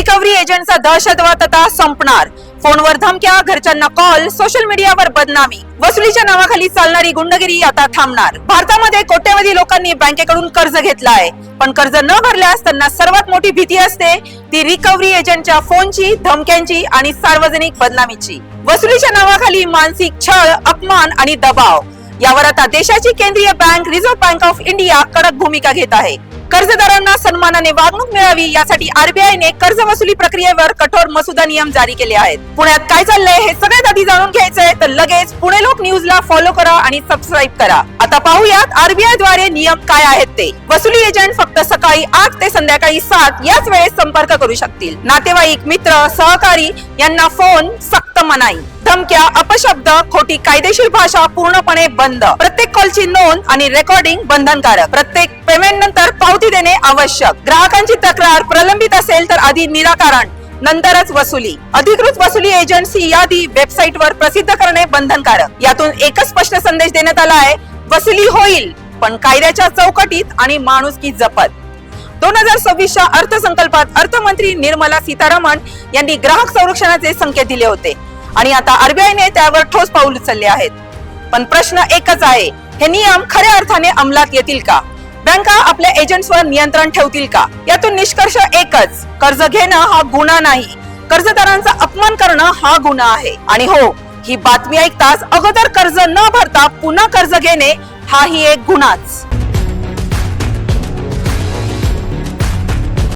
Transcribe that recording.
Recovery एजंटचा दहशतवाद आता संपणार. फोनवर धमक्या, घरच्यांना कॉल, सोशल मीडियावर बदनामी. वसुलीच्या नावाखाली चालणारी गुंडगिरी आता थांबणार. भारतामध्ये कोट्यवधी लोकांनी बँकेकडून कर्ज घेतलं आहे, पण कर्ज न भरल्यास त्यांना सर्वात मोठी भीती असते ती रिकव्हरी एजंटच्या फोनची, धमक्यांची आणि सार्वजनिक बदनामीची. वसुलीच्या नावाखाली मानसिक छळ, अपमान आणि दबाव यावर आता देशाची केंद्रीय bank reserve bank of India कडक भूमिका घेत आहे. कर्जदारांना सन्मानाने वागणूक मिळावी यासाठी आरबीआयने कर्ज वसुली प्रक्रियेवर कठोर मसुदा नियम जारी केले आहेत. पुण्यात काय चाललंय हे सगळ्यात आधी जाणून घ्यायचंय तर लगेच पुणे लोक न्यूजला फॉलो करा आणि सबस्क्राईब करा. आता पाहूयात आरबीआय द्वारे नियम काय आहेत ते. वसुली एजंट फक्त सकाळी 8 ते संध्याकाळी 7 याच वेळेस संपर्क करू शकतील. नातेवाईक, मित्र, सहकारी यांना फोन सक्त मनाई. धमक्या, अपशब्द, खोटी कायदेशीर भाषा पूर्णपणे बंद. प्रत्येक कॉलची नोंद आणि रेकॉर्डिंग बंधनकारक. प्रत्येक पेमेंट नंतर पावती देणे आवश्यक. ग्राहकांची तक्रार प्रलंबित असेल तर आधी निराकरण, नंतरच वसुली. अधिकृत वसुली एजंटची यादी वेबसाईटवर प्रसिद्ध करणे बंधनकारक. यातून एकच स्पष्ट संदेश देण्यात आला आहे, वसुली होईल पण कायद्याच्या चौकटीत आणि माणुसकी जपत. 2026च्या अर्थसंकल्पात अर्थमंत्री निर्मला सीतारामन यांनी ग्राहक संरक्षणाचे संकेत दिले होते आणि आता आरबीआयने त्यावर ठोस पाऊल उचलले आहेत. पण प्रश्न एकच आहे, हे नियम खऱ्या अर्थाने अंमलात येतील का? बँका आपल्या एजंट्सवर नियंत्रण ठेवतील का? यातून निष्कर्ष एकच, कर्ज घेणं हा गुन्हा नाही, कर्जदारांचा अपमान करणं हा गुन्हा आहे. आणि हो, ही बातमी ऐकताच अगोदर कर्ज न भरता पुन्हा कर्ज घेणे हाही एक गुन्हाच.